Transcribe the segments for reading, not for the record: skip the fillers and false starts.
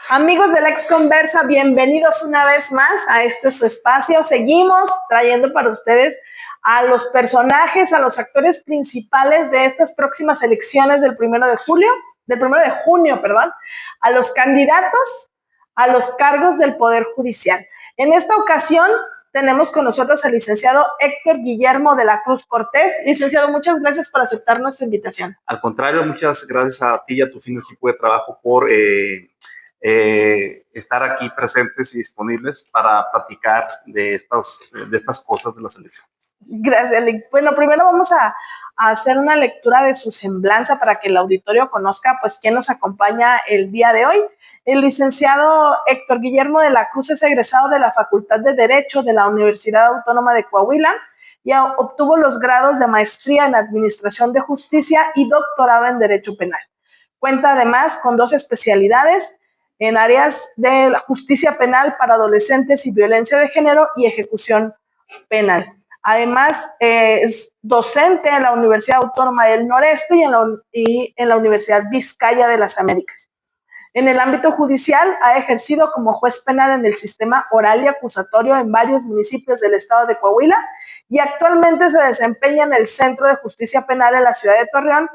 Amigos de Lex Conversa, bienvenidos una vez más a este su espacio. Seguimos trayendo para ustedes a los personajes, a los actores principales de estas próximas elecciones del 1 de junio, a los candidatos a los cargos del Poder Judicial. En esta ocasión tenemos con nosotros al licenciado Héctor Guillermo de la Cruz Cortés. Licenciado, muchas gracias por aceptar nuestra invitación. Al contrario, muchas gracias a ti y a tu fino equipo de trabajo por estar aquí presentes y disponibles para platicar de estas cosas de las elecciones. Gracias, Lick. Bueno, primero vamos a hacer una lectura de su semblanza para que el auditorio conozca pues quién nos acompaña el día de hoy. El licenciado Héctor Guillermo de la Cruz es egresado de la Facultad de Derecho de la Universidad Autónoma de Coahuila y obtuvo los grados de maestría en Administración de Justicia y doctorado en Derecho Penal. Cuenta además con 2 especialidades en áreas de la justicia penal para adolescentes y violencia de género y ejecución penal. Además, es docente en la Universidad Autónoma del Noreste y en la Universidad Vizcaya de las Américas. En el ámbito judicial, ha ejercido como juez penal en el sistema oral y acusatorio en varios municipios del estado de Coahuila y actualmente se desempeña en el Centro de Justicia Penal en la ciudad de Torreón.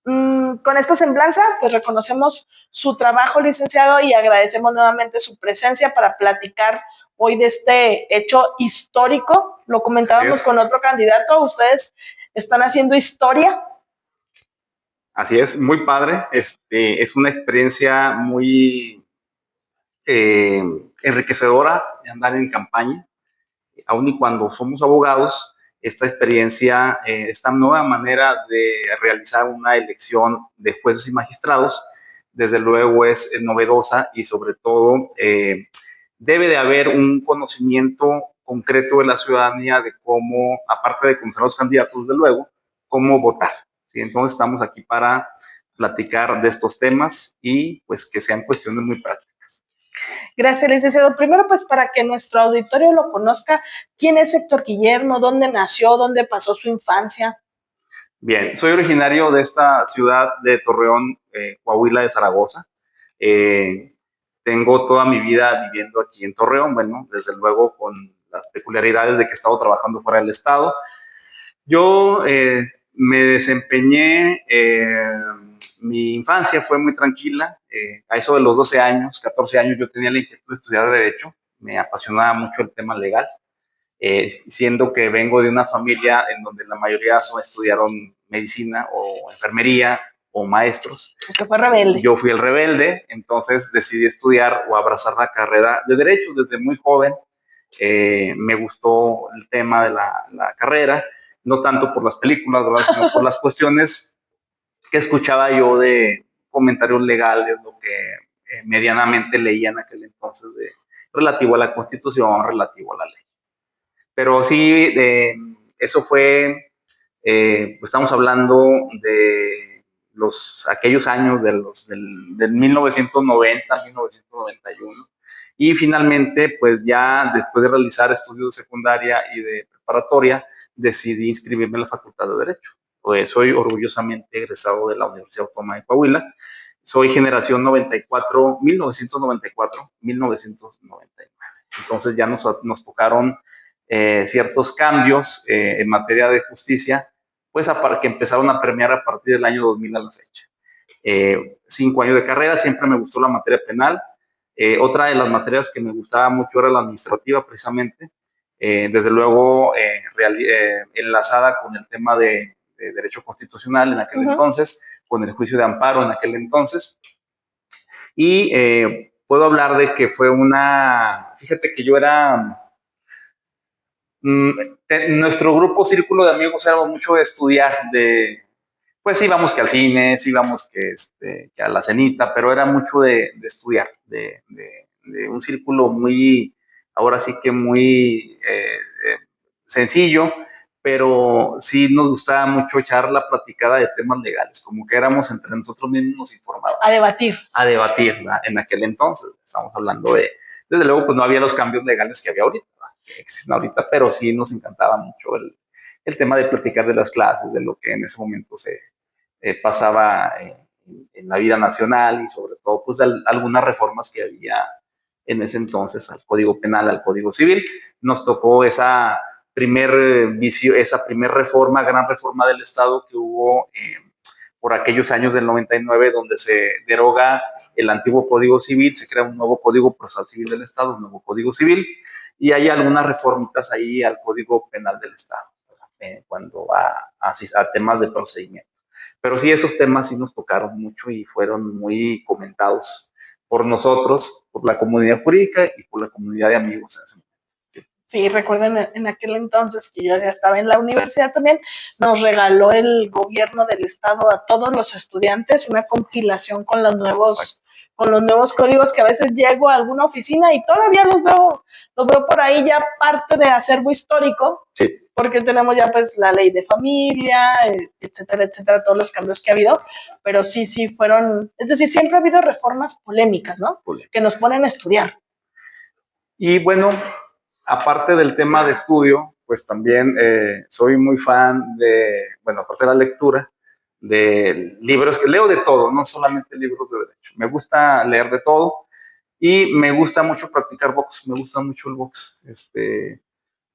Con esta semblanza, pues reconocemos su trabajo, licenciado, y agradecemos nuevamente su presencia para platicar hoy de este hecho histórico. Lo comentábamos con otro candidato, ustedes están haciendo historia. Así es, muy padre. Es una experiencia muy enriquecedora de andar en campaña, aun y cuando somos abogados. Esta experiencia, esta nueva manera de realizar una elección de jueces y magistrados, desde luego es novedosa y sobre todo debe de haber un conocimiento concreto de la ciudadanía de cómo, aparte de conocer a los candidatos, desde luego, cómo votar. ¿Sí? Entonces estamos aquí para platicar de estos temas y pues que sean cuestiones muy prácticas. Gracias, licenciado. Primero, pues para que nuestro auditorio lo conozca, ¿quién es Héctor Guillermo? ¿Dónde nació? ¿Dónde pasó su infancia? Bien, soy originario de esta ciudad de Torreón, Coahuila de Zaragoza. Tengo toda mi vida viviendo aquí en Torreón, bueno, desde luego con las peculiaridades de que he estado trabajando fuera del estado. Yo me desempeñé, mi infancia fue muy tranquila, a eso de los 12 años, 14 años, yo tenía la inquietud de estudiar Derecho, me apasionaba mucho el tema legal, siendo que vengo de una familia en donde la mayoría estudiaron medicina o enfermería o maestros. Usted fue rebelde. Yo fui el rebelde, entonces decidí estudiar o abrazar la carrera de Derecho desde muy joven. Me gustó el tema de la carrera, no tanto por las películas, ¿verdad?, sino por las cuestiones que escuchaba yo de comentarios legales, lo que medianamente leía en aquel entonces relativo a la Constitución, relativo a la ley. Pero sí, eso fue, pues estamos hablando de aquellos años del 1990, 1991. Y finalmente, pues ya después de realizar estudios de secundaria y de preparatoria, decidí inscribirme en la Facultad de Derecho. Pues soy orgullosamente egresado de la Universidad Autónoma de Coahuila. Soy generación 94, 1994, 1999. Entonces ya nos tocaron ciertos cambios en materia de justicia, pues que empezaron a permear a partir del año 2000 a la fecha. 5 años de carrera, siempre me gustó la materia penal. Otra de las materias que me gustaba mucho era la administrativa, precisamente. Desde luego, enlazada con el tema de derecho constitucional en aquel entonces, con el juicio de amparo en aquel entonces. Y puedo hablar de que fue fíjate que yo era... nuestro grupo, círculo de amigos, éramos mucho de estudiar, pues íbamos que al cine, íbamos que a la cenita, pero era mucho de estudiar, de un círculo muy, ahora sí que muy sencillo, pero sí nos gustaba mucho echar la platicada de temas legales, como que éramos entre nosotros mismos, nos informábamos. A debatir. A debatir, ¿verdad? En aquel entonces, estamos hablando desde luego, pues no había los cambios legales que había ahorita, que existen ahorita, pero sí nos encantaba mucho el tema de platicar de las clases, de lo que en ese momento se pasaba en la vida nacional y sobre todo pues algunas reformas que había en ese entonces al Código Penal, al Código Civil. Nos tocó esa esa primer reforma, gran reforma del Estado que hubo por aquellos años del 99, donde se deroga el antiguo Código Civil, se crea un nuevo Código Procesal Civil del Estado, un nuevo Código Civil, y hay algunas reformitas ahí al Código Penal del Estado, cuando va a temas de procedimiento. Pero sí, esos temas sí nos tocaron mucho y fueron muy comentados por nosotros, por la comunidad jurídica y por la comunidad de amigos en ese momento. Sí, recuerden en aquel entonces que yo ya estaba en la universidad también, nos regaló el gobierno del estado a todos los estudiantes una compilación con los nuevos códigos, que a veces llego a alguna oficina y todavía los veo por ahí ya parte de acervo histórico, sí, porque tenemos ya pues la ley de familia, etcétera, etcétera, todos los cambios que ha habido, pero sí fueron, es decir, siempre ha habido reformas polémicas, ¿no? Polémicas. Que nos ponen a estudiar. Y bueno, aparte del tema de estudio, pues también soy muy fan de, bueno, aparte de la lectura, de libros, que leo de todo, no solamente libros de derecho. Me gusta leer de todo y me gusta mucho practicar box, me gusta mucho el box.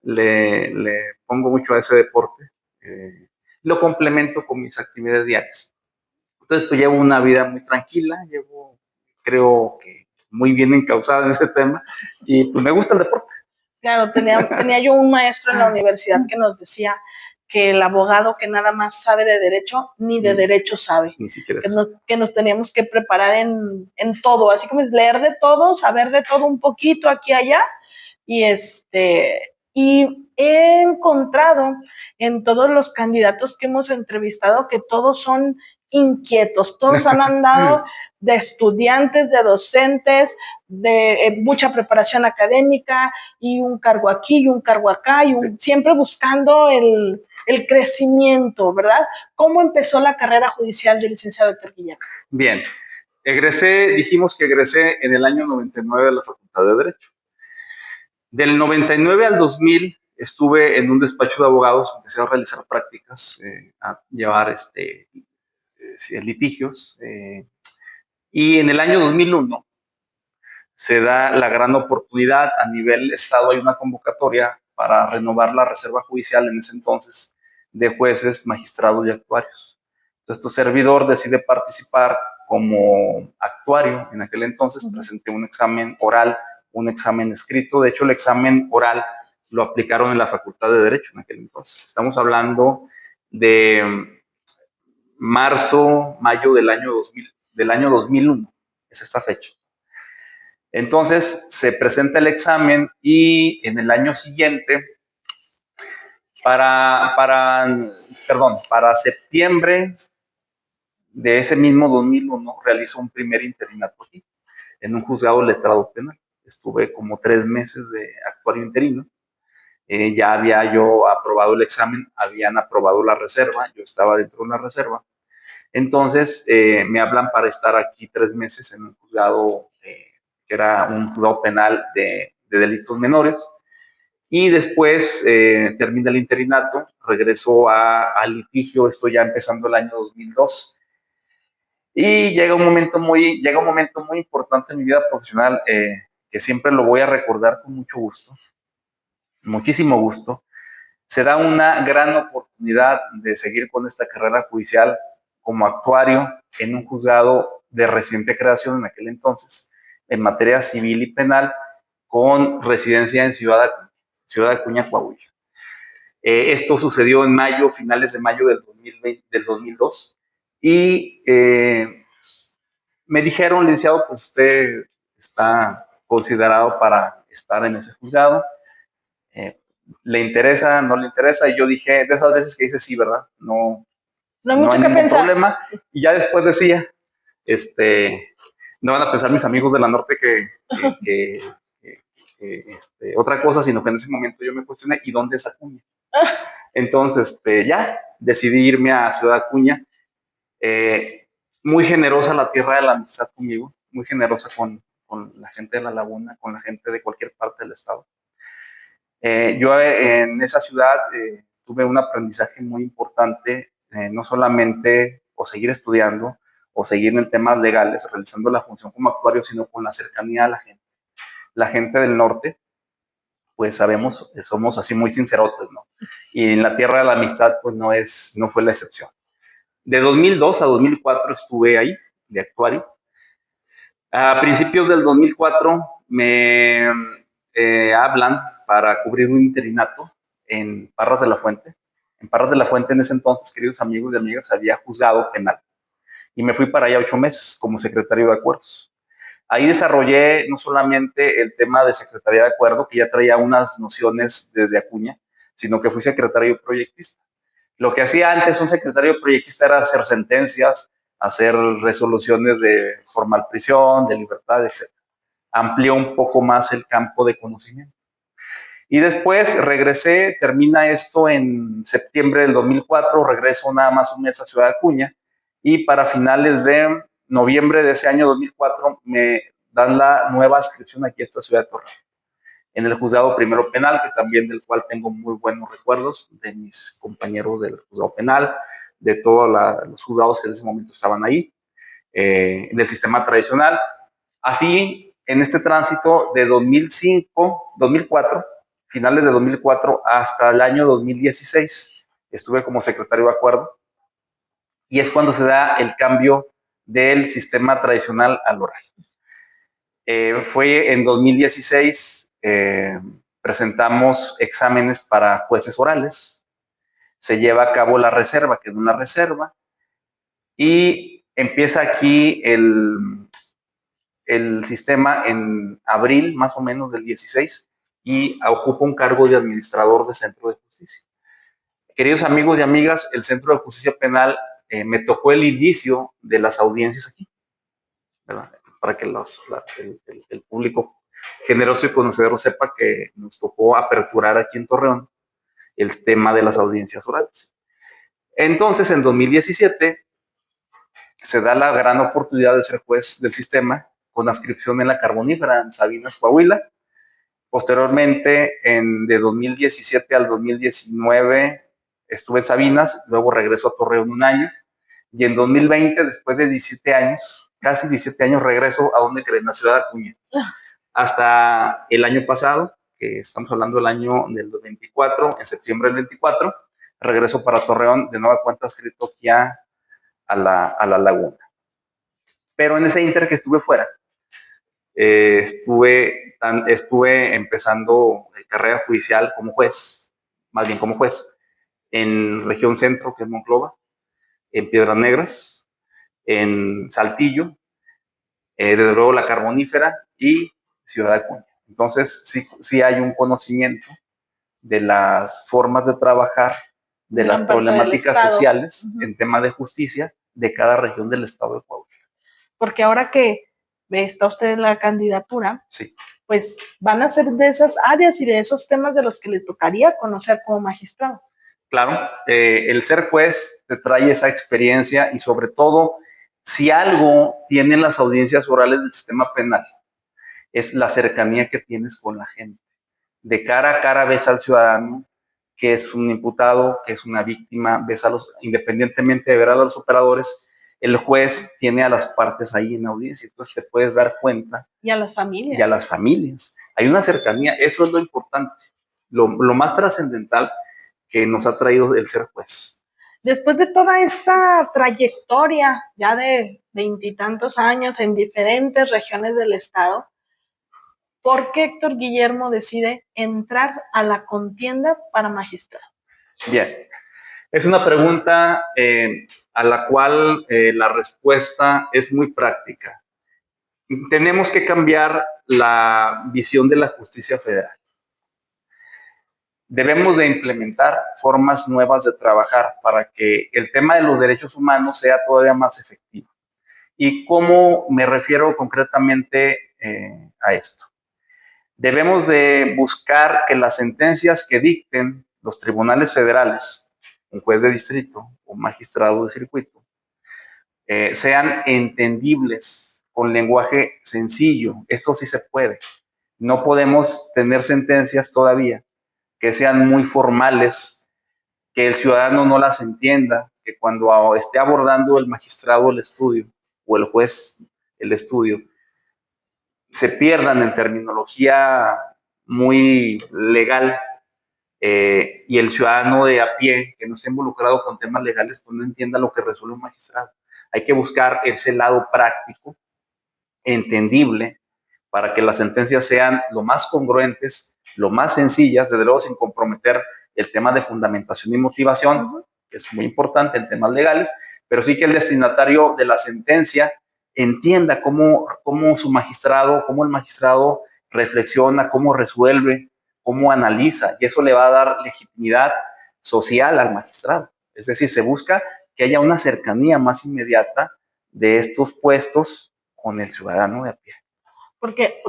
Le pongo mucho a ese deporte. Lo complemento con mis actividades diarias. Entonces, pues llevo una vida muy tranquila, creo que muy bien encauzada en ese tema y pues me gusta el deporte. Claro, tenía yo un maestro en la universidad que nos decía que el abogado que nada más sabe de derecho, ni de derecho sabe. Ni siquiera que nos teníamos que preparar en todo, así como es leer de todo, saber de todo un poquito aquí y allá, y he encontrado en todos los candidatos que hemos entrevistado que todos son inquietos, todos han andado de estudiantes, de docentes, de mucha preparación académica y un cargo aquí y un cargo acá y siempre buscando el crecimiento, ¿verdad? ¿Cómo empezó la carrera judicial del licenciado Héctor Guillermo? Bien, dijimos que egresé en el año 99 de la Facultad de Derecho. Del 99 al 2000 estuve en un despacho de abogados, empecé a realizar prácticas, a llevar litigios, y en el año 2001 se da la gran oportunidad a nivel estado, hay una convocatoria para renovar la reserva judicial en ese entonces de jueces, magistrados y actuarios. Entonces, tu servidor decide participar como actuario. En aquel entonces presenté un examen oral, un examen escrito. De hecho, el examen oral lo aplicaron en la Facultad de Derecho en aquel entonces. Estamos hablando de marzo, mayo del año 2000, del año 2001. Es esta fecha. Entonces se presenta el examen y en el año siguiente, para septiembre de ese mismo 2001, realizó un primer interinato aquí, en un juzgado letrado penal. Estuve como 3 meses de actuario interino. Ya había yo aprobado el examen, habían aprobado la reserva, yo estaba dentro de una reserva. Entonces me hablan para estar aquí 3 meses en un juzgado que era un juzgado penal de delitos menores. Y después termina el interinato, regreso al litigio, estoy ya empezando el año 2002. Y llega un momento muy importante en mi vida profesional, que siempre lo voy a recordar con mucho gusto, muchísimo gusto. Se da una gran oportunidad de seguir con esta carrera judicial como actuario en un juzgado de reciente creación en aquel entonces, en materia civil y penal, con residencia en Ciudad Acuña, Coahuila. Esto sucedió en mayo, finales de mayo del 2002, y me dijeron, licenciado, pues usted está considerado para estar en ese juzgado. ¿Le interesa? ¿No le interesa? Y yo dije, de esas veces que dice sí, ¿verdad? No hay ningún problema. Y ya después decía, no van a pensar mis amigos de la norte que otra cosa, sino que en ese momento yo me cuestioné, ¿y dónde es Acuña? Entonces, ya decidí irme a Ciudad Acuña. Muy generosa la tierra de la amistad conmigo, muy generosa con la gente de la laguna, con la gente de cualquier parte del estado. Yo en esa ciudad tuve un aprendizaje muy importante, no solamente o seguir estudiando o seguir en temas legales, realizando la función como actuario, sino con la cercanía a la gente. La gente del norte, pues sabemos, somos así muy sincerotes, ¿no? Y en la tierra de la amistad, pues no fue la excepción. De 2002 a 2004 estuve ahí, de actuario. A principios del 2004 me hablan para cubrir un interinato en Parras de la Fuente. En Parras de la Fuente, en ese entonces, queridos amigos y amigas, había juzgado penal. Y me fui para allá 8 meses como secretario de acuerdos. Ahí desarrollé no solamente el tema de secretaría de acuerdo, que ya traía unas nociones desde Acuña, sino que fui secretario proyectista. Lo que hacía antes un secretario proyectista era hacer sentencias, hacer resoluciones de formal prisión, de libertad, etc. Amplió un poco más el campo de conocimiento. Y después regresé, termina esto en septiembre del 2004, regreso nada más un mes a Ciudad Acuña, y para finales de noviembre de ese año 2004 me dan la nueva adscripción aquí a esta ciudad de Torreón, en el juzgado primero penal, que también del cual tengo muy buenos recuerdos de mis compañeros del juzgado penal, de todos los juzgados que en ese momento estaban ahí, del sistema tradicional. Así, en este tránsito de 2004, finales de 2004 hasta el año 2016, estuve como secretario de acuerdo, y es cuando se da el cambio del sistema tradicional al oral. Fue en 2016, presentamos exámenes para jueces orales, se lleva a cabo la reserva, que es una reserva, y empieza aquí el sistema en abril más o menos del 16 y ocupa un cargo de administrador de centro de justicia. Queridos amigos y amigas, el Centro de Justicia Penal me tocó el inicio de las audiencias aquí, ¿verdad? Para que el público generoso y conocedor sepa que nos tocó aperturar aquí en Torreón el tema de las audiencias orales. Entonces, en 2017 se da la gran oportunidad de ser juez del sistema con adscripción en la Carbonífera, en Sabinas, Coahuila. Posteriormente, de 2017 al 2019, estuve en Sabinas, luego regreso a Torreón un año, y en 2020, después de 17 años, casi 17 años, regreso a donde creen, la ciudad de Acuña. Hasta el año pasado, que estamos hablando del año del 24, en septiembre del 24, regreso para Torreón, de nueva cuenta escrito aquí a la laguna. Pero en ese inter que estuve fuera, estuve empezando carrera judicial como juez, más bien como juez, en región centro, que es Monclova, en Piedras Negras, en Saltillo, desde luego la Carbonífera y Ciudad de Acuña. Entonces, sí hay un conocimiento de las formas de trabajar, de las problemáticas sociales en tema de justicia de cada región del estado de Coahuila. Porque ahora que está usted en la candidatura, sí, pues van a ser de esas áreas y de esos temas de los que le tocaría conocer como magistrado. Claro, el ser juez te trae esa experiencia y sobre todo, si algo tienen las audiencias orales del sistema penal, es la cercanía que tienes con la gente. De cara a cara ves al ciudadano que es un imputado, que es una víctima, ves independientemente de ver a los operadores, el juez tiene a las partes ahí en audiencia, entonces te puedes dar cuenta. Y a las familias. Y a las familias. Hay una cercanía, eso es lo importante, lo más trascendental que nos ha traído el ser juez. Después de toda esta trayectoria, ya de 20 y tantos años en diferentes regiones del estado, ¿por qué Héctor Guillermo decide entrar a la contienda para magistrado? Bien, es una pregunta a la cual la respuesta es muy práctica. Tenemos que cambiar la visión de la justicia federal. Debemos de implementar formas nuevas de trabajar para que el tema de los derechos humanos sea todavía más efectivo. ¿Y cómo me refiero concretamente a esto? Debemos de buscar que las sentencias que dicten los tribunales federales, un juez de distrito o magistrado de circuito, sean entendibles con lenguaje sencillo. Esto sí se puede. No podemos tener sentencias todavía que sean muy formales, que el ciudadano no las entienda, que cuando esté abordando el magistrado el estudio o el juez el estudio se pierdan en terminología muy legal, y el ciudadano de a pie que no esté involucrado con temas legales pues no entienda lo que resuelve un magistrado. Hay que buscar ese lado práctico, entendible, para que las sentencias sean lo más congruentes, lo más sencillas, desde luego sin comprometer el tema de fundamentación y motivación, que es muy importante en temas legales, pero sí que el destinatario de la sentencia entienda cómo su magistrado, cómo el magistrado reflexiona, cómo resuelve, cómo analiza, y eso le va a dar legitimidad social al magistrado. Es decir, se busca que haya una cercanía más inmediata de estos puestos con el ciudadano de a pie. Porque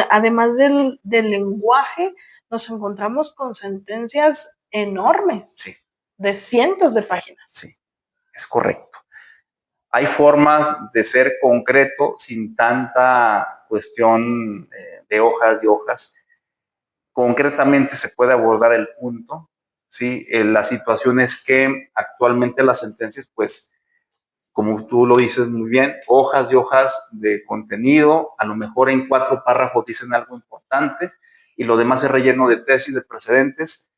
además del lenguaje, nos encontramos con sentencias enormes, Sí, de cientos de páginas. sí, es correcto. Hay formas de ser concreto sin tanta cuestión de hojas y hojas. Concretamente se puede abordar el punto, ¿sí? La situación es que actualmente las sentencias, pues, como tú lo dices muy bien, hojas y hojas de contenido, a lo mejor en 4 párrafos dicen algo importante y lo demás es relleno de tesis, de precedentes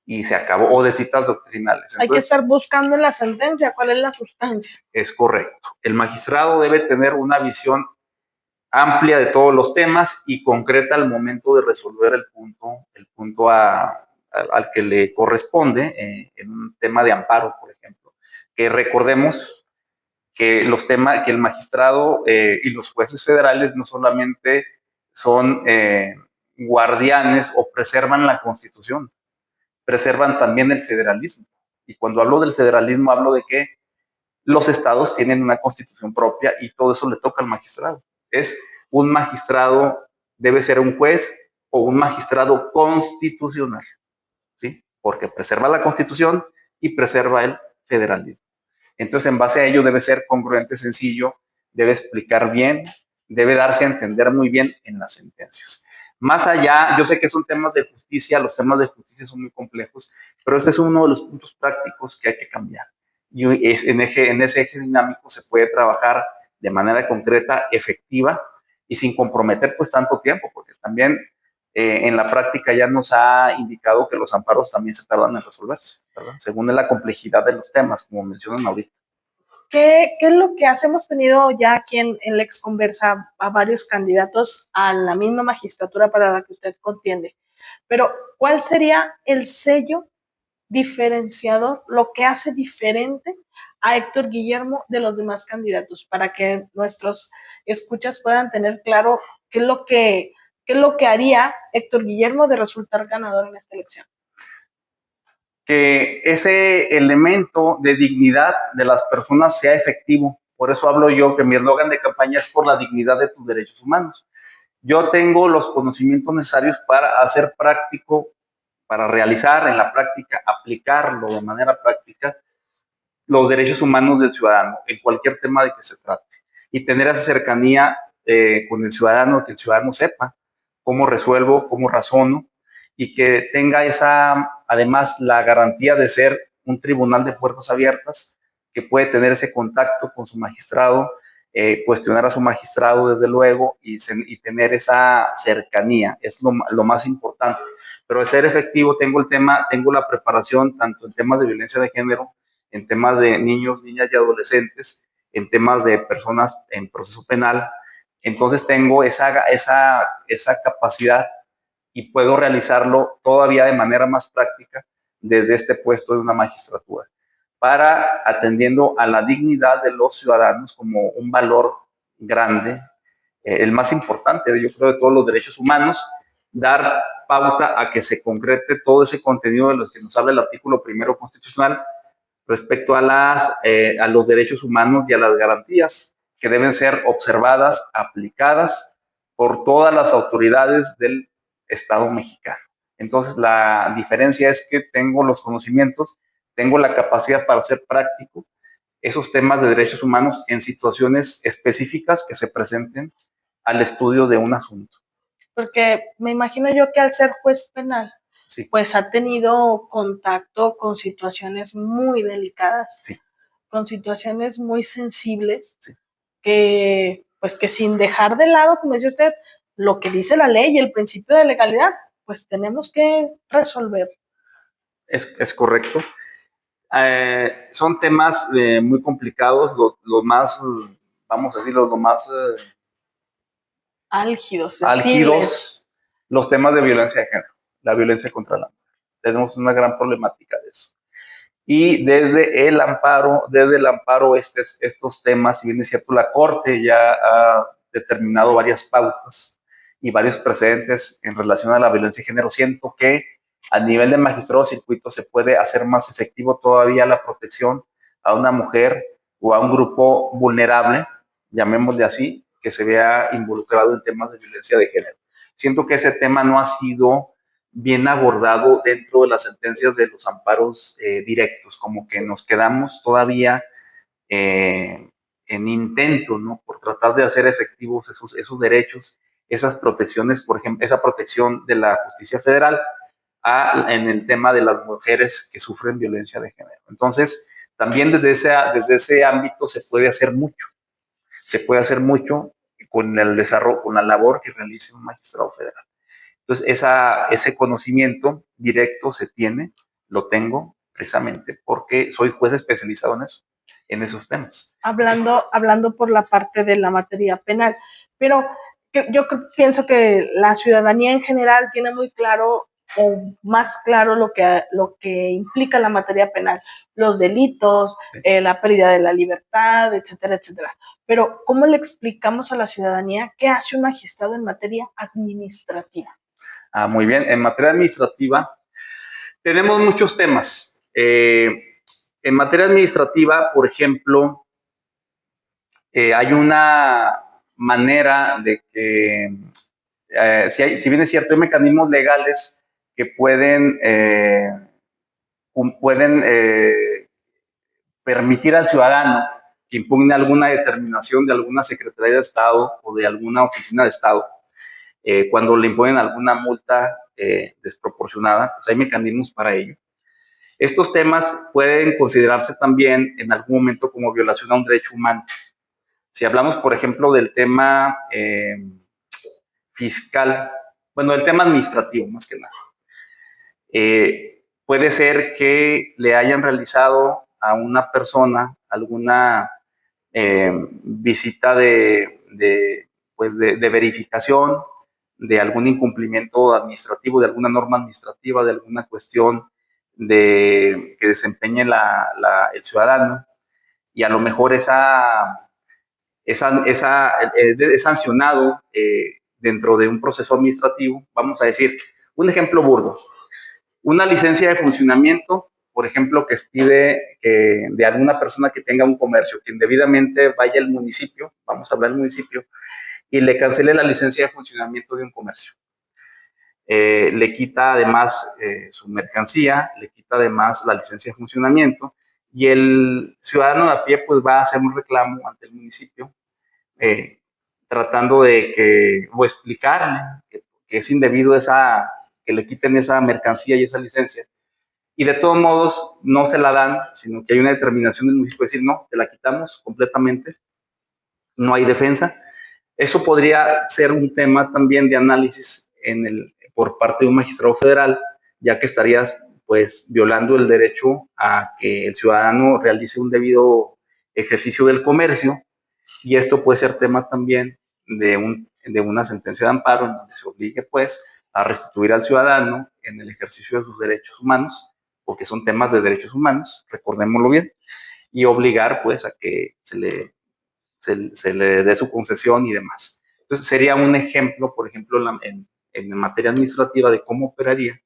y se acabó, o de citas doctrinales. Entonces, hay que estar buscando en la sentencia cuál es la sustancia. Es correcto. El magistrado debe tener una visión amplia de todos los temas y concreta al momento de resolver el punto al que le corresponde en un tema de amparo, por ejemplo. Que recordemos que que el magistrado y los jueces federales no solamente son guardianes o preservan la Constitución, preservan también el federalismo. Y cuando hablo del federalismo hablo de que los estados tienen una constitución propia y todo eso le toca al magistrado. Es un magistrado, debe ser un juez o un magistrado constitucional, ¿sí? Porque preserva la constitución y preserva el federalismo. Entonces, en base a ello debe ser congruente, sencillo, debe explicar bien, debe darse a entender muy bien en las sentencias. Más allá, yo sé que son temas de justicia, los temas de justicia son muy complejos, pero este es uno de los puntos prácticos que hay que cambiar. Y en ese eje dinámico se puede trabajar de manera concreta, efectiva y sin comprometer pues tanto tiempo, porque también en la práctica ya nos ha indicado que los amparos también se tardan en resolverse, ¿verdad? Según la complejidad de los temas, como mencionan ahorita. ¿Qué es lo que hemos tenido ya aquí en Lex Conversa a varios candidatos a la misma magistratura para la que usted contiende? Pero, ¿cuál sería el sello diferenciador, lo que hace diferente a Héctor Guillermo de los demás candidatos, para que nuestros escuchas puedan tener claro qué es lo que haría Héctor Guillermo de resultar ganador en esta elección? Que ese elemento de dignidad de las personas sea efectivo. Por eso hablo yo que mi eslogan de campaña es por la dignidad de tus derechos humanos. Yo tengo los conocimientos necesarios para hacer práctico, para realizar en la práctica, aplicarlo de manera práctica, los derechos humanos del ciudadano, en cualquier tema de que se trate. Y tener esa cercanía con el ciudadano, que el ciudadano sepa cómo resuelvo, cómo razono, y que tenga además, la garantía de ser un tribunal de puertas abiertas, que puede tener ese contacto con su magistrado, cuestionar a su magistrado, desde luego, y tener esa cercanía, es lo más importante. Pero de ser efectivo, tengo la preparación tanto en temas de violencia de género, en temas de niños, niñas y adolescentes, en temas de personas en proceso penal. Entonces tengo esa capacidad y puedo realizarlo todavía de manera más práctica desde este puesto de una magistratura, para atendiendo a la dignidad de los ciudadanos como un valor grande, el más importante, yo creo, de todos los derechos humanos, dar pauta a que se concrete todo ese contenido de los que nos habla el artículo primero constitucional respecto a los derechos humanos y a las garantías que deben ser observadas, aplicadas por todas las autoridades del Estado mexicano. Entonces, la diferencia es que tengo los conocimientos, tengo la capacidad para ser práctico esos temas de derechos humanos en situaciones específicas que se presenten al estudio de un asunto. Porque me imagino yo que al ser juez penal, Sí. pues ha tenido contacto con situaciones muy delicadas, Sí. con situaciones muy sensibles, Sí. pues que sin dejar de lado, como dice usted, lo que dice la ley y el principio de legalidad, pues tenemos que resolver. Es correcto. Son temas muy complicados, los más, vamos a decir, los más álgidos, sensibles. Los temas de violencia de género, la violencia contra la mujer. Tenemos una gran problemática de eso. Y desde el amparo estos temas, si bien es cierto, la Corte ya ha determinado varias pautas y varios precedentes en relación a la violencia de género, siento que a nivel de magistrado de circuito se puede hacer más efectivo todavía la protección a una mujer o a un grupo vulnerable, llamémosle así, que se vea involucrado en temas de violencia de género. Siento que ese tema no ha sido bien abordado dentro de las sentencias de los amparos directos, como que nos quedamos todavía en intento, ¿no? Por tratar de hacer efectivos esos derechos, esas protecciones, por ejemplo, esa protección de la justicia federal en el tema de las mujeres que sufren violencia de género. Entonces, también desde ese ámbito se puede hacer mucho con el desarrollo, con la labor que realice un magistrado federal. Entonces, ese conocimiento directo lo tengo precisamente porque soy juez especializado en esos temas. Hablando por la parte de la materia penal, pero yo pienso que la ciudadanía en general tiene muy claro o más claro lo que implica la materia penal, los delitos, sí, la pérdida de la libertad, etcétera, etcétera. Pero, ¿cómo le explicamos a la ciudadanía qué hace un magistrado en materia administrativa? Muy bien, en materia administrativa tenemos muchos temas. En materia administrativa, por ejemplo, hay una manera de que, si bien es cierto, hay mecanismos legales que pueden permitir al ciudadano que impugna alguna determinación de alguna Secretaría de Estado o de alguna oficina de Estado, cuando le imponen alguna multa desproporcionada, pues hay mecanismos para ello. Estos temas pueden considerarse también en algún momento como violación a un derecho humano. Si hablamos, por ejemplo, del tema fiscal, bueno, del tema administrativo más que nada, puede ser que le hayan realizado a una persona alguna visita de verificación de algún incumplimiento administrativo, de alguna norma administrativa, de alguna cuestión que desempeñe el ciudadano, y a lo mejor es sancionado dentro de un proceso administrativo. Vamos a decir, un ejemplo burdo, una licencia de funcionamiento, por ejemplo, que pide de alguna persona que tenga un comercio, que indebidamente vaya al municipio, vamos a hablar del municipio, y le cancele la licencia de funcionamiento de un comercio. Le quita además su mercancía, le quita además la licencia de funcionamiento, y el ciudadano de a pie pues va a hacer un reclamo ante el municipio, tratando o explicarle que es indebido que le quiten esa mercancía y esa licencia. Y de todos modos no se la dan, sino que hay una determinación del municipio de decir, no, te la quitamos completamente, no hay defensa. Eso podría ser un tema también de análisis por parte de un magistrado federal, ya que estarías pues violando el derecho a que el ciudadano realice un debido ejercicio del comercio, y esto puede ser tema también de una sentencia de amparo en donde se obligue pues a restituir al ciudadano en el ejercicio de sus derechos humanos, porque son temas de derechos humanos, recordémoslo bien, y obligar pues a que se le dé su concesión y demás. Entonces sería un ejemplo, por ejemplo, en materia administrativa de cómo operaría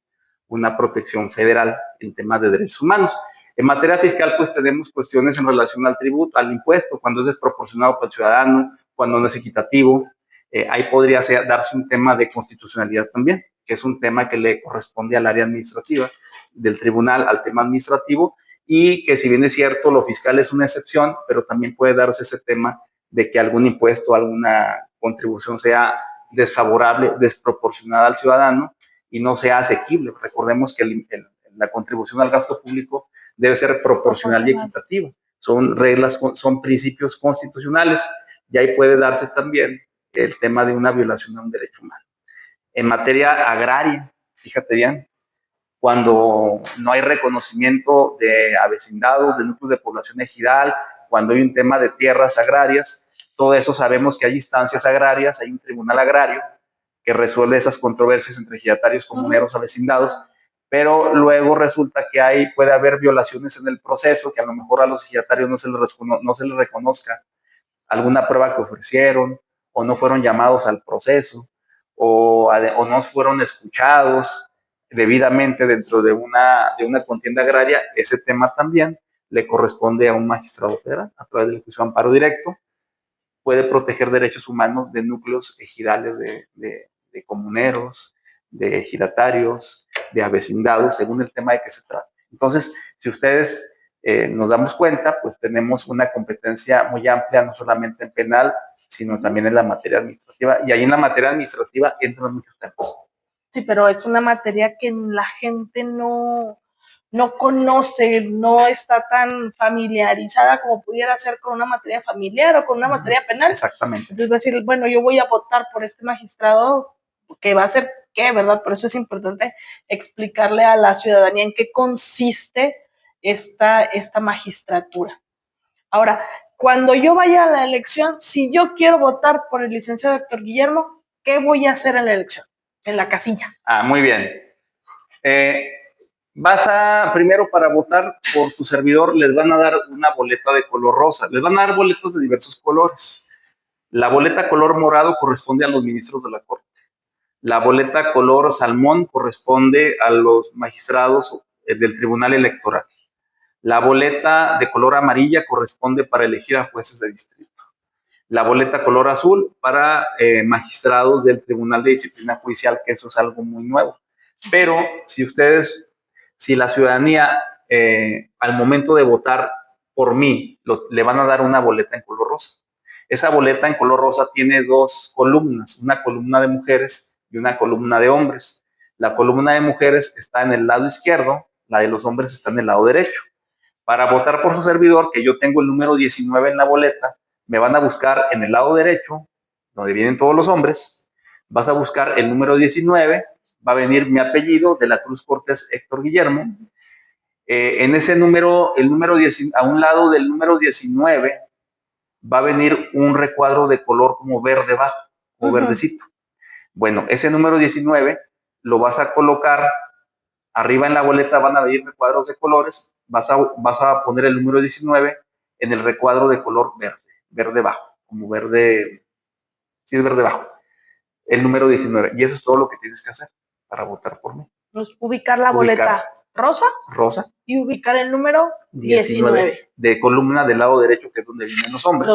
una protección federal en temas de derechos humanos. En materia fiscal, pues tenemos cuestiones en relación al tributo, al impuesto, cuando es desproporcionado para el ciudadano, cuando no es equitativo. Ahí podría darse un tema de constitucionalidad también, que es un tema que le corresponde al área administrativa, del tribunal al tema administrativo, y que si bien es cierto, lo fiscal es una excepción, pero también puede darse ese tema de que algún impuesto, alguna contribución sea desfavorable, desproporcionada al ciudadano y no sea asequible. Recordemos que la contribución al gasto público debe ser proporcional y equitativa. Son reglas, son principios constitucionales. y ahí puede darse también el tema de una violación a un derecho humano. En materia agraria, fíjate bien, cuando no hay reconocimiento de avecindados, de núcleos de población ejidal, cuando hay un tema de tierras agrarias, todo eso sabemos que hay instancias agrarias, hay un tribunal agrario que resuelve esas controversias entre ejidatarios, comuneros, avecindados, pero luego resulta que puede haber violaciones en el proceso, que a lo mejor a los ejidatarios no se les reconozca alguna prueba que ofrecieron, o no fueron llamados al proceso, o no fueron escuchados debidamente dentro de una contienda agraria. Ese tema también le corresponde a un magistrado federal a través del juicio de amparo directo. Puede proteger derechos humanos de núcleos ejidales de comuneros, de ejidatarios, de avecindados, según el tema de que se trate. Entonces, si ustedes nos damos cuenta, pues tenemos una competencia muy amplia, no solamente en penal, sino también en la materia administrativa. Y ahí en la materia administrativa entran muchos temas. Sí, pero es una materia que la gente no conoce, no está tan familiarizada como pudiera ser con una materia familiar o con una materia penal. Exactamente. Entonces va a decir, bueno, yo voy a votar por este magistrado, que va a ser qué, ¿verdad? Por eso es importante explicarle a la ciudadanía en qué consiste esta magistratura. Ahora, cuando yo vaya a la elección, si yo quiero votar por el licenciado Héctor Guillermo, ¿qué voy a hacer en la elección? En la casilla. Muy bien. Primero, para votar por tu servidor, les van a dar una boleta de color rosa. Les van a dar boletas de diversos colores. La boleta color morado corresponde a los ministros de la Corte. La boleta color salmón corresponde a los magistrados del Tribunal Electoral. La boleta de color amarilla corresponde para elegir a jueces de distrito. La boleta color azul para magistrados del Tribunal de Disciplina Judicial, que eso es algo muy nuevo. Pero si la ciudadanía al momento de votar por mí, le van a dar una boleta en color rosa. Esa boleta en color rosa tiene dos columnas, una columna de mujeres y una columna de hombres. La columna de mujeres está en el lado izquierdo, la de los hombres está en el lado derecho. Para votar por su servidor, que yo tengo el número 19 en la boleta, me van a buscar en el lado derecho, donde vienen todos los hombres, vas a buscar el número 19, va a venir mi apellido, de la Cruz Cortés Héctor Guillermo. En ese número, a un lado del número 19, va a venir un recuadro de color como verde bajo, o verdecito. Bueno, ese número 19 lo vas a colocar arriba en la boleta, van a venir recuadros de colores, vas a poner el número 19 en el recuadro de color verde bajo, como verde, sí es verde bajo, el número 19. Y eso es todo lo que tienes que hacer para votar por mí. Pues ubicar la boleta rosa y ubicar el número 19 de columna del lado derecho, que es donde vienen los hombres.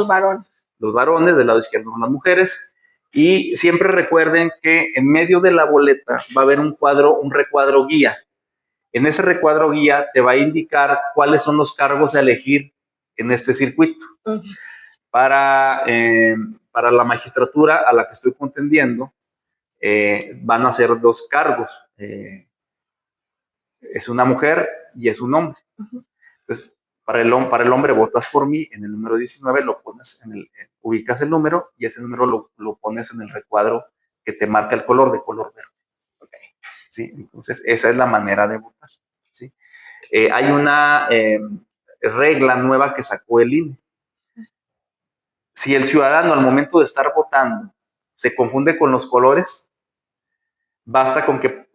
Los varones, del lado izquierdo las mujeres. Y siempre recuerden que en medio de la boleta va a haber un recuadro guía. En ese recuadro guía te va a indicar cuáles son los cargos a elegir en este circuito. Para la magistratura a la que estoy contendiendo, van a ser dos cargos. Es una mujer y es un hombre. Entonces, para el hombre votas por mí, en el número 19 lo pones ubicas el número y ese número lo pones en el recuadro que te marca el color de color verde. Okay. ¿Sí? Entonces, esa es la manera de votar. ¿Sí? Hay una regla nueva que sacó el INE. Si el ciudadano al momento de estar votando se confunde con los colores, basta con que,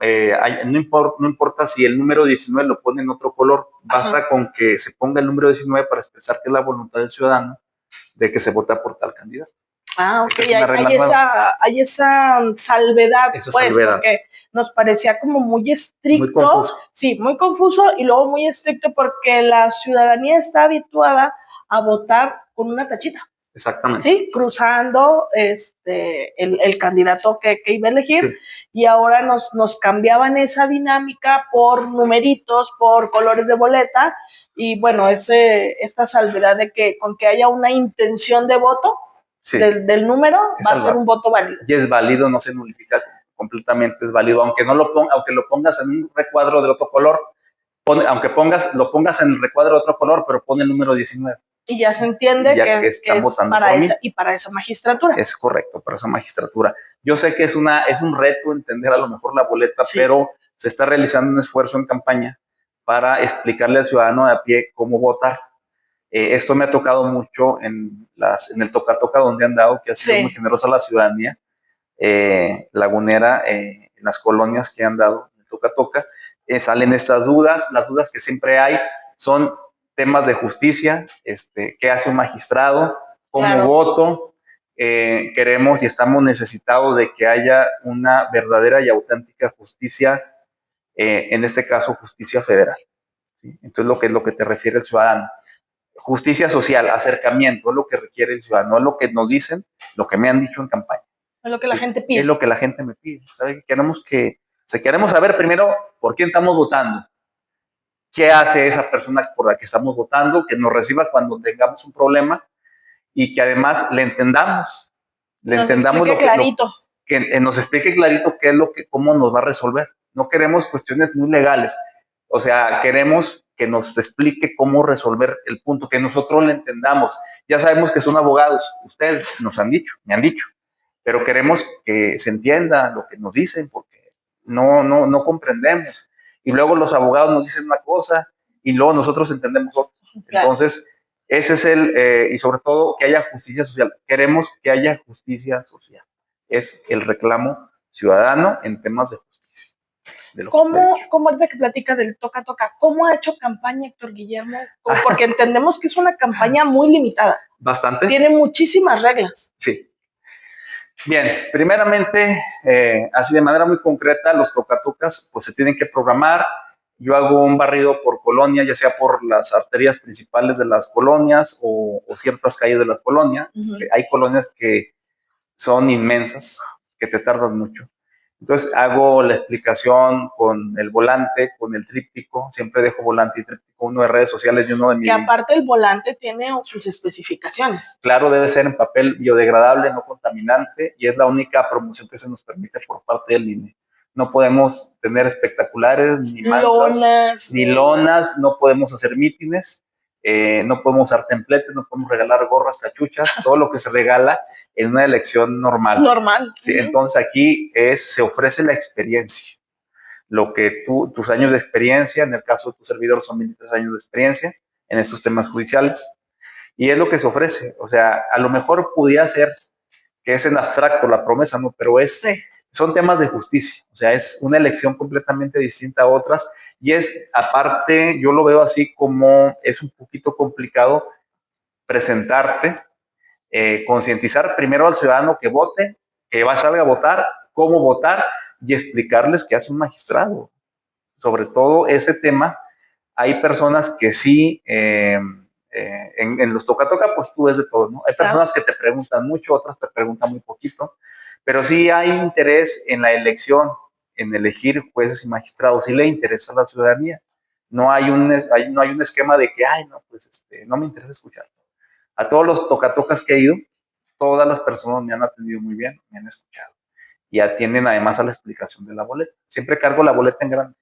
no importa si el número 19 lo pone en otro color, basta con que se ponga el número 19 para expresar que es la voluntad del ciudadano de que se vota por tal candidato. Ok, hay esa salvedad, porque nos parecía como muy estricto. Muy confuso. Sí, muy confuso y luego muy estricto porque la ciudadanía está habituada a votar con una tachita. Exactamente. Sí, cruzando el candidato que iba a elegir, sí. Y ahora nos cambiaban esa dinámica por numeritos, por colores de boleta, y bueno, esta salvedad de que con que haya una intención de voto, sí, del número, va a ser un voto válido. Y es válido, no se nulifica completamente, es válido, aunque lo pongas en un recuadro de otro color, lo pongas en el recuadro de otro color, pero pone el número 19. Y ya se entiende que están votando para por mí. esa, y para esa magistratura. Es correcto, para esa magistratura. Yo sé que es un reto entender a lo mejor la boleta, sí, pero se está realizando un esfuerzo en campaña para explicarle al ciudadano de a pie cómo votar. Esto me ha tocado mucho en el toca-toca donde han dado, que ha sido, sí, muy generosa la ciudadanía lagunera, en las colonias que han dado en el toca-toca. Salen estas dudas, las dudas que siempre hay son temas de justicia, qué hace un magistrado, cómo, claro, voto. Queremos y estamos necesitados de que haya una verdadera y auténtica justicia, en este caso justicia federal, ¿sí? Entonces lo que te refiere el ciudadano. Justicia social, acercamiento, es lo que requiere el ciudadano, es lo que nos dicen, lo que me han dicho en campaña. Es lo que, sí, la gente pide. Es lo que la gente me pide. ¿Sabe? Queremos saber primero por quién estamos votando, qué hace esa persona por la que estamos votando, que nos reciba cuando tengamos un problema y que además le entendamos. Le entendamos lo clarito. Que nos explique clarito qué es cómo nos va a resolver. No queremos cuestiones muy legales. O sea, queremos que nos explique cómo resolver el punto, que nosotros le entendamos. Ya sabemos que son abogados, ustedes nos han dicho, me han dicho, pero queremos que se entienda lo que nos dicen porque no comprendemos. Y luego los abogados nos dicen una cosa y luego nosotros entendemos otra. Claro. Entonces, ese es y sobre todo que haya justicia social. Queremos que haya justicia social. Es el reclamo ciudadano en temas de justicia. ¿Cómo ahorita que platica del toca-toca, cómo ha hecho campaña Héctor Guillermo? Porque entendemos que es una campaña muy limitada. Bastante. Tiene muchísimas reglas. Sí. Bien, primeramente, así de manera muy concreta, los toca-tocas pues se tienen que programar. Yo hago un barrido por colonia, ya sea por las arterias principales de las colonias o ciertas calles de las colonias. Uh-huh. Hay colonias que son inmensas, que te tardas mucho. Entonces hago la explicación con el volante, con el tríptico, siempre dejo volante y tríptico, uno de redes sociales y uno de mi... Que aparte el volante tiene sus especificaciones. Claro, debe ser en papel biodegradable, no contaminante, y es la única promoción que se nos permite por parte del INE. No podemos tener espectaculares, ni mantas, ni lonas, no podemos hacer mítines, no podemos usar templetes, no podemos regalar gorras, cachuchas, todo lo que se regala en una elección normal. Normal. Sí, uh-huh. Entonces aquí se ofrece la experiencia. Lo que tus años de experiencia, en el caso de tu servidor son 23 años de experiencia en estos temas judiciales, y es lo que se ofrece. O sea, a lo mejor pudiera ser que es en abstracto la promesa, ¿no? Pero sí, son temas de justicia. O sea, es una elección completamente distinta a otras. Y es, aparte, yo lo veo así como es un poquito complicado presentarte, concientizar primero al ciudadano que vote, que salga a votar, cómo votar y explicarles qué hace un magistrado. Sobre todo ese tema, hay personas que sí... en los toca-toca, pues tú ves de todo, ¿no? Hay personas que te preguntan mucho, otras te preguntan muy poquito, pero sí hay interés en la elección, en elegir jueces y magistrados, sí le interesa a la ciudadanía. No hay un esquema de que, ay, no, pues no me interesa escuchar. A todos los toca-tocas que he ido, todas las personas me han atendido muy bien, me han escuchado y atienden además a la explicación de la boleta. Siempre cargo la boleta en grande.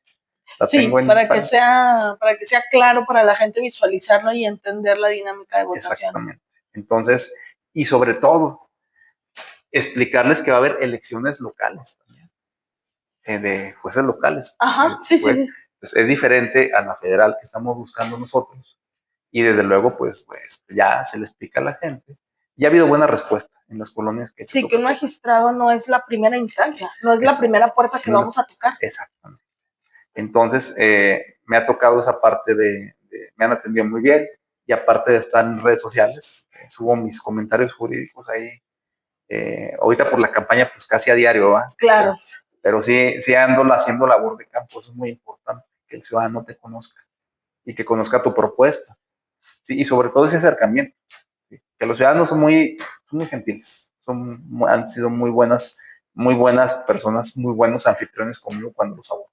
Sí, para que sea claro para la gente visualizarlo y entender la dinámica de votación. Exactamente. Entonces, y sobre todo, explicarles que va a haber elecciones locales también, de jueces locales. Ajá, sí. Entonces, es diferente a la federal que estamos buscando nosotros. Y desde luego, pues ya se le explica a la gente. Y ha habido buena respuesta en las colonias que... Sí, que un magistrado no es la primera instancia, no es la primera puerta que vamos a tocar. Exactamente. Entonces, me ha tocado esa parte me han atendido muy bien, y aparte de estar en redes sociales, subo mis comentarios jurídicos ahí. Ahorita por la campaña, pues casi a diario, ¿va? Claro. Pero sí ando haciendo labor de campo, eso es muy importante, que el ciudadano te conozca y que conozca tu propuesta. Sí, y sobre todo ese acercamiento, ¿sí? Que los ciudadanos son muy gentiles, han sido muy buenas personas, muy buenos anfitriones conmigo cuando los abordo.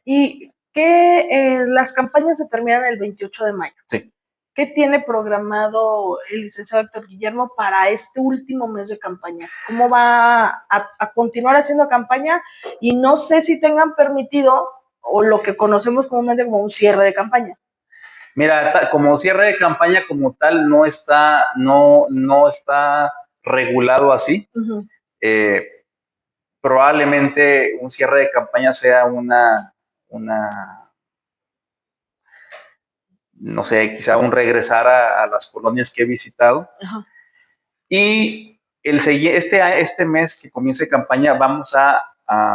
Y que las campañas se terminan el 28 de mayo. Sí. ¿Qué tiene programado el licenciado Héctor Guillermo para este último mes de campaña? ¿Cómo va a continuar haciendo campaña? Y no sé si tengan permitido, o lo que conocemos comúnmente como un cierre de campaña. Mira, como cierre de campaña como tal no está regulado así. Ujú. Probablemente un cierre de campaña sea una, no sé, quizá un regresar a las colonias que he visitado. Ajá. Y este mes que comience campaña vamos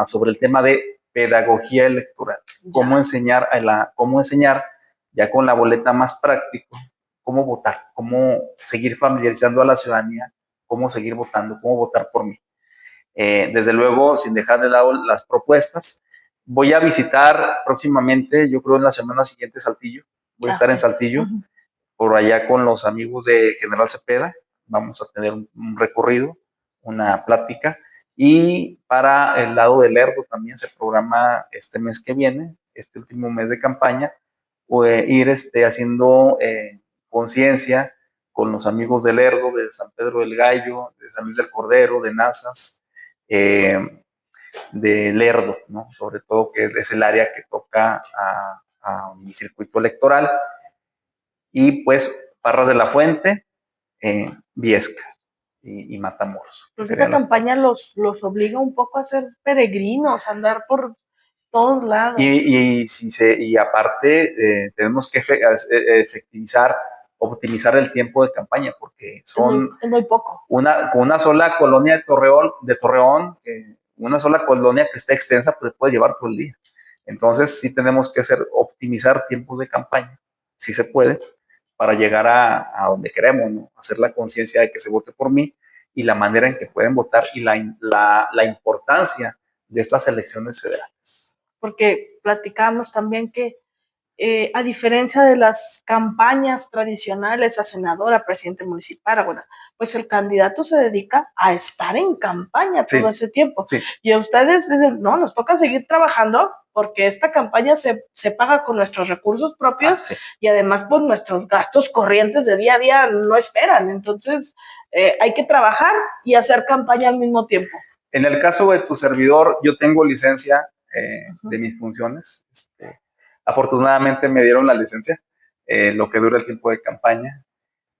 sobre el tema de pedagogía electoral. Ya. Cómo enseñar ya con la boleta más práctico, cómo votar, cómo seguir familiarizando a la ciudadanía, cómo seguir votando, cómo votar por mí. Desde luego, sin dejar de lado las propuestas, voy a visitar próximamente, yo creo en la semana siguiente, Saltillo. Voy a estar en Okay. Saltillo, Ujú. por allá con los amigos de General Cepeda. Vamos a tener un recorrido, una plática. Y para el lado del Lerdo también se programa este mes que viene, este último mes de campaña, ir haciendo conciencia con los amigos del Lerdo, de San Pedro del Gallo, de San Luis del Cordero, de Nazas, eh, de Lerdo, ¿no? Sobre todo que es el área que toca a mi circuito electoral, y pues Parras de la Fuente, Viesca y Matamoros, que Porque esa serían las campaña partes. los obliga un poco a ser peregrinos, a andar por todos lados. Y aparte tenemos que efectivizar, optimizar el tiempo de campaña, porque Es muy poco. con una sola colonia de Torreón, una sola colonia que esté extensa, pues puede llevar todo el día. Entonces sí tenemos que optimizar tiempos de campaña, si se puede, para llegar a donde queremos, ¿no? Hacer la conciencia de que se vote por mí y la manera en que pueden votar y la importancia de estas elecciones federales. Porque platicamos también que a diferencia de las campañas tradicionales a senador, a presidente municipal, bueno, pues el candidato se dedica a estar en campaña Sí, todo ese tiempo. sí. Y a ustedes dicen, no, nos toca seguir trabajando porque esta campaña se paga con nuestros recursos propios Sí. y además pues nuestros gastos corrientes de día a día no esperan. Entonces hay que trabajar y hacer campaña al mismo tiempo. En el caso de tu servidor, yo tengo licencia de mis funciones. Afortunadamente me dieron la licencia, lo que dura el tiempo de campaña,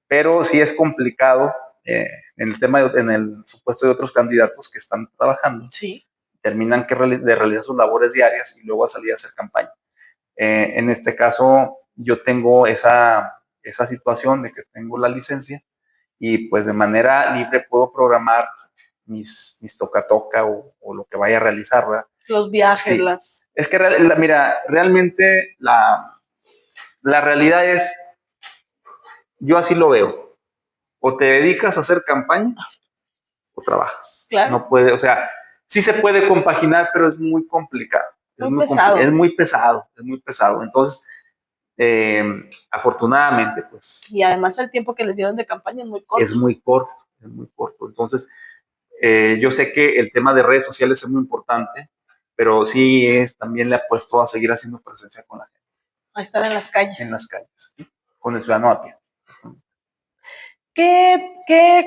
pero sí es complicado en en el supuesto de otros candidatos que están trabajando. Sí. Terminan de realizar sus labores diarias y luego a salir a hacer campaña. En este caso, yo tengo esa situación de que tengo la licencia y pues de manera libre puedo programar mis toca-toca o lo que vaya a realizar, ¿verdad? Los viajes, Sí. las... Es que, mira, realmente la realidad es, yo así lo veo, o te dedicas a hacer campaña o trabajas. Claro. No puede, o sea, sí se puede compaginar, pero es muy complicado. Muy pesado. Es muy pesado, es muy pesado. Entonces, afortunadamente, pues... Y además el tiempo que les dieron de campaña es muy corto. Es muy corto, es muy corto. Entonces, yo sé que el tema de redes sociales es muy importante, pero sí también le apuesto a seguir haciendo presencia con la gente. A estar en las calles. En las calles, ¿sí? Con el ciudadano a pie.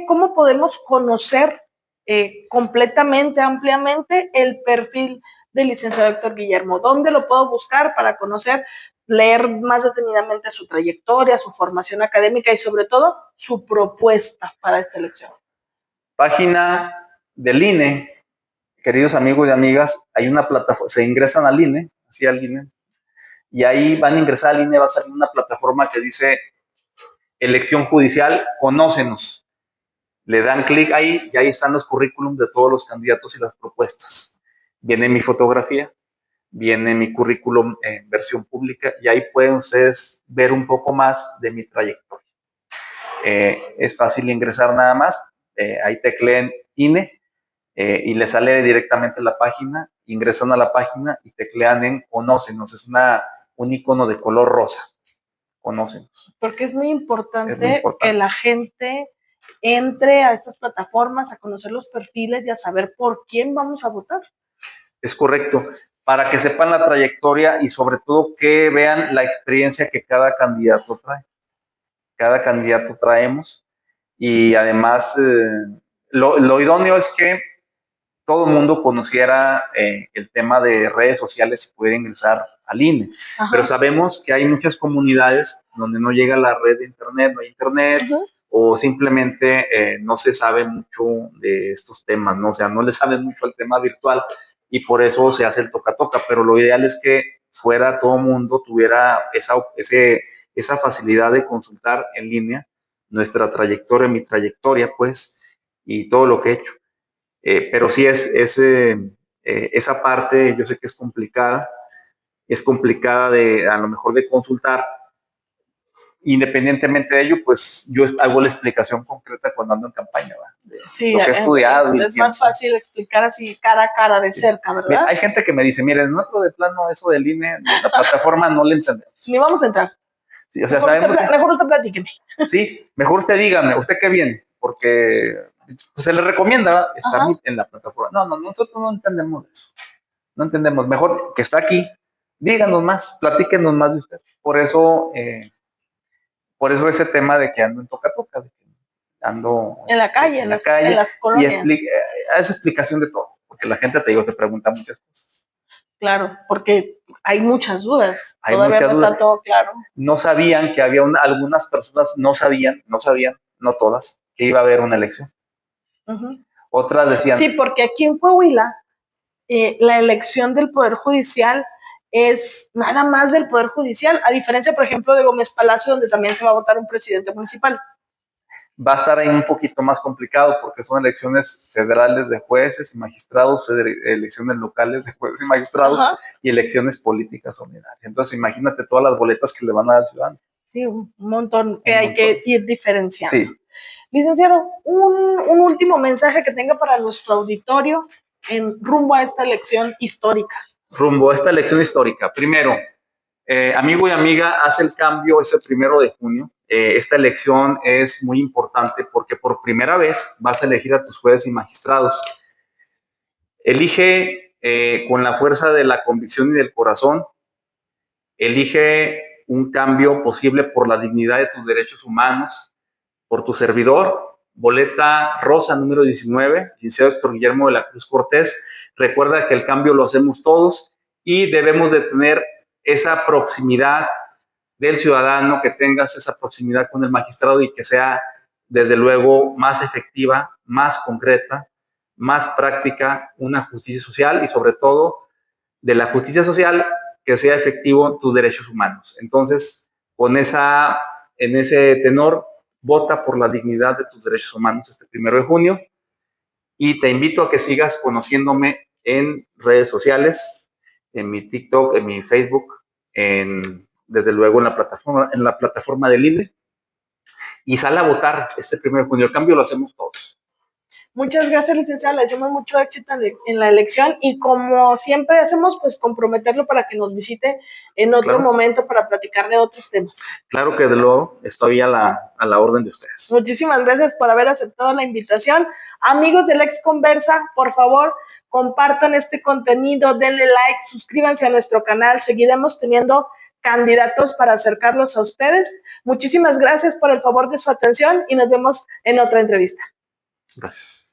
¿Cómo podemos conocer completamente, ampliamente el perfil del licenciado Héctor Guillermo? ¿Dónde lo puedo buscar para conocer, leer más detenidamente su trayectoria, su formación académica y sobre todo su propuesta para esta elección? Página del INE, queridos amigos y amigas, hay una plataforma, se ingresan al INE, así al INE, y ahí van a ingresar al INE, va a salir una plataforma que dice elección judicial, conócenos. Le dan clic ahí y ahí están los currículums de todos los candidatos y las propuestas. Viene mi fotografía, viene mi currículum en versión pública y ahí pueden ustedes ver un poco más de mi trayectoria. Es fácil ingresar nada más, ahí tecleen INE y les sale directamente la página, ingresan a la página y teclean en Conócenos, es un icono de color rosa, Conócenos. Porque es muy importante que la gente entre a estas plataformas a conocer los perfiles y a saber por quién vamos a votar. Es correcto, para que sepan la trayectoria y sobre todo que vean la experiencia que cada candidato trae. Cada candidato traemos y además lo idóneo es que todo el mundo conociera el tema de redes sociales y pudiera ingresar al INE. Ajá. Pero sabemos que hay muchas comunidades donde no llega la red de internet, no hay internet, o simplemente no se sabe mucho de estos temas, ¿no? O sea, no le saben mucho al tema virtual y por eso se hace el toca-toca, pero lo ideal es que fuera todo el mundo tuviera esa facilidad de consultar en línea nuestra trayectoria, mi trayectoria, pues, y todo lo que he hecho. Pero sí esa parte, yo sé que es complicada a lo mejor de consultar. Independientemente de ello, pues yo hago la explicación concreta cuando ando en campaña, sí, lo que he estudiado. Es más fácil explicar así cara a cara, de cerca, ¿verdad? Mira, hay gente que me dice, miren, nosotros de plano eso del INE, de la plataforma no le entendemos. Ni vamos a entrar. Sí, o sea, mejor usted platíqueme. Sí, mejor usted dígame, ¿usted qué viene? Porque pues, se le recomienda estar en la plataforma. No, nosotros no entendemos eso. No entendemos. Mejor que está aquí, díganos más, platíquenos más de usted. Por eso ese tema de que ando en toca-toca, ando en la calle, en las colonias. Y es explicación de todo, porque la gente, te digo, se pregunta muchas cosas. Claro, porque hay muchas dudas. Todavía no está todo claro. No sabían que había algunas personas, no sabían, no todas, que iba a haber una elección. Otras decían. Sí, porque aquí en Coahuila, la elección del Poder Judicial es nada más del Poder Judicial, a diferencia, por ejemplo, de Gómez Palacio, donde también se va a votar un presidente municipal. Va a estar ahí un poquito más complicado porque son elecciones federales de jueces y magistrados, elecciones locales de jueces y magistrados y elecciones políticas ordinarias. Entonces, imagínate todas las boletas que le van a dar al ciudadano. Sí, un montón que hay que ir diferenciando. Sí. Licenciado, un último mensaje que tenga para nuestro auditorio en rumbo a esta elección histórica. Rumbo a esta elección histórica. Primero, amigo y amiga, haz el cambio ese 1 de junio. Esta elección es muy importante porque por primera vez vas a elegir a tus jueces y magistrados. Elige con la fuerza de la convicción y del corazón. Elige un cambio posible por la dignidad de tus derechos humanos, por tu servidor. Boleta rosa número 19, licenciado Héctor Guillermo de la Cruz Cortés. Recuerda que el cambio lo hacemos todos y debemos de tener esa proximidad del ciudadano, que tengas esa proximidad con el magistrado y que sea, desde luego, más efectiva, más concreta, más práctica, una justicia social y sobre todo de la justicia social que sea efectivo tus derechos humanos. Entonces, en ese tenor, vota por la dignidad de tus derechos humanos este 1 de junio y te invito a que sigas conociéndome en redes sociales, en mi TikTok, en mi Facebook, desde luego en la plataforma del INE, y sale a votar este 1 de junio. El cambio lo hacemos todos. Muchas gracias, licenciada. Le deseamos mucho éxito en la elección y, como siempre hacemos, pues comprometerlo para que nos visite en otro momento para platicar de otros temas. Claro que de luego estoy a la orden de ustedes. Muchísimas gracias por haber aceptado la invitación. Amigos del Ex Conversa, por favor, compartan este contenido, denle like, suscríbanse a nuestro canal. Seguiremos teniendo candidatos para acercarlos a ustedes. Muchísimas gracias por el favor de su atención y nos vemos en otra entrevista. Gracias.